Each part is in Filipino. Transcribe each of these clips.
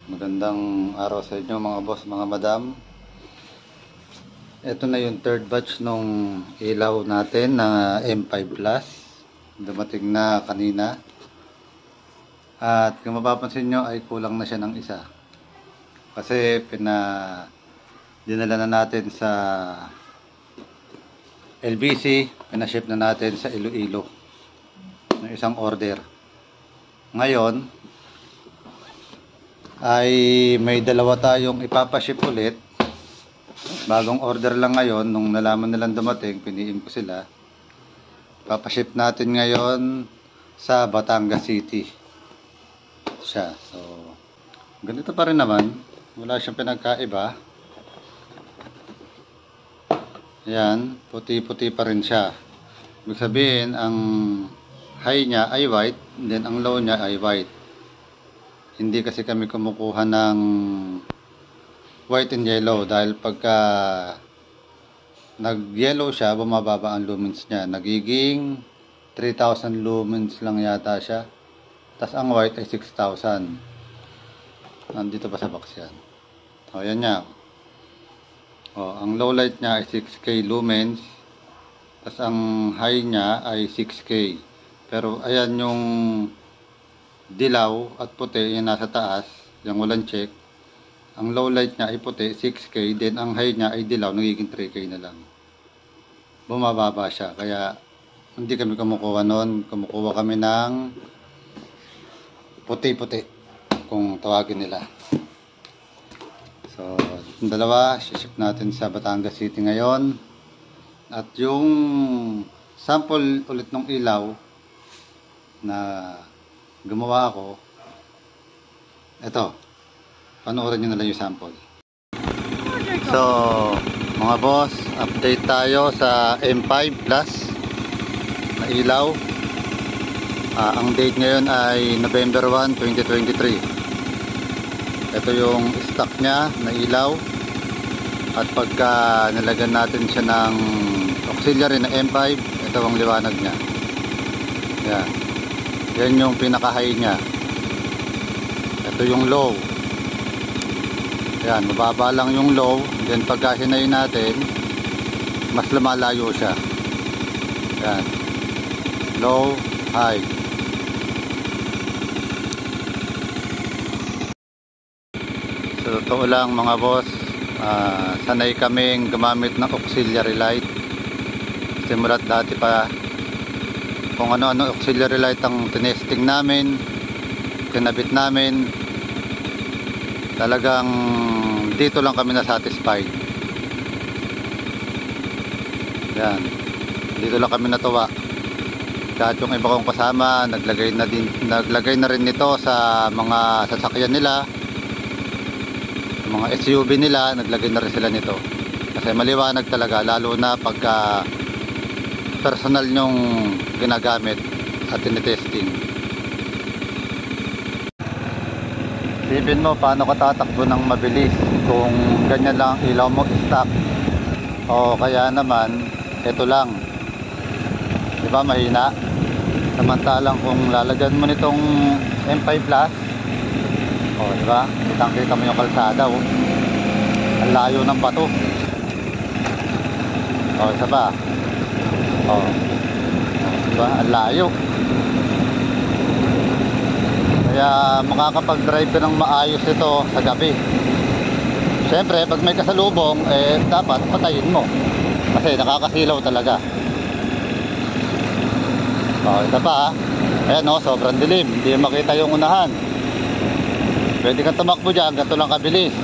Magandang araw sa inyo mga boss, mga madam. Ito na yung third batch nung ilaw natin na M5 Plus. Dumating na kanina. At kung mapapansin nyo ay kulang na siya ng isa. Kasi dinala na natin sa LBC, pinaship na natin sa Iloilo ng isang order. Ngayon ay may dalawa tayong ipapaship ulit. Bagong order lang ngayon. Nung nalaman nilang dumating, piniin ko sila. Papaship natin ngayon sa Batangas City siya. So ganito pa rin naman, wala siyang pinagkaiba. Yan, puti-puti pa rin siya. Ibig sabihin, ang high niya ay white, then ang low niya ay white. Hindi kasi kami kumukuha ng white and yellow dahil pagka nag-yellow siya, bumababa ang lumens niya. Nagiging 3,000 lumens lang yata siya. Tapos ang white ay 6,000. Nandito pa sa box yan. O, yan niya. O, ang low light niya ay 6K lumens. Tapos ang high niya ay 6K. Pero ayan yung dilaw at puti, yung nasa taas, yung walang check. Ang low light niya ay puti, 6K, then ang high niya ay dilaw, nagiging 3K na lang. Bumababa siya, kaya hindi kami kumukuha nun. Kumukuha kami ng puti-puti, kung tawagin nila. So, yung dalawa, ship natin sa Batangas City ngayon. At yung sample ulit ng ilaw na gumawa ako, eto, panoorin nyo na lang yung sample. So mga boss, update tayo sa M5 Plus na ilaw. Ang date ngayon ay November 1, 2023. Ito yung stock nya na ilaw. At pagka nilagyan natin siya ng auxiliary na M5, ito ang liwanag nya. Yan. Yan yung pinaka-high niya. Ito yung low. Yan, mababa lang yung low. Then pagka hinay natin, mas lumalayo siya. Yan. Low, high. So, totoo lang mga boss, sanay kaming gumamit ng auxiliary light. Simulat dati pa, kung ano-ano auxiliary light ang tinesting namin, kinabit namin, talagang dito lang kami na satisfied. Yan, dito lang kami natuwa. Kahit yung iba kong kasama naglagay na rin nito sa mga sasakyan nila, mga SUV nila, naglagay na rin sila nito kasi maliwanag talaga, lalo na pagka personal nyong ginagamit at tinitesting. Isipin mo paano ka tatakbo ng mabilis kung ganyan lang ilaw mo stock, o kaya naman ito lang, di ba, mahina. Samantalang kung lalagyan mo nitong M5 Plus, o di ba, kitang-kita mo yung kalsada, oh. Ang layo ng bato. O, isa ba? Oh, diba? Ang layo. Kaya makakapag-drive ka ng maayos ito sa gabi. Siyempre, pag may kasalubong, dapat patayin mo. Kasi nakakasilaw talaga. Oh, ito pa. Ayan, oh, sobrang dilim. Hindi makita yung unahan. Pwede kang tumakbo dyan, ganito lang kabilis.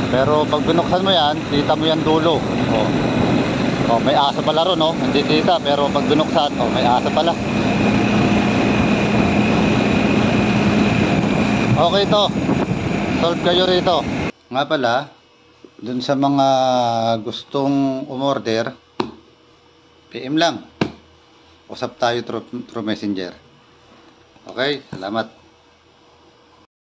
Pero pag binuksan mo yan, kita mo yan dulo. Oh. Oh, may aso pala ron, no? Hindi kita, pero pag binuksan, oh, may aso pala. Okay to. Solve kayo rito. Nga pala, dun sa mga gustong umorder, PM lang. Usap tayo through Messenger. Okay, salamat.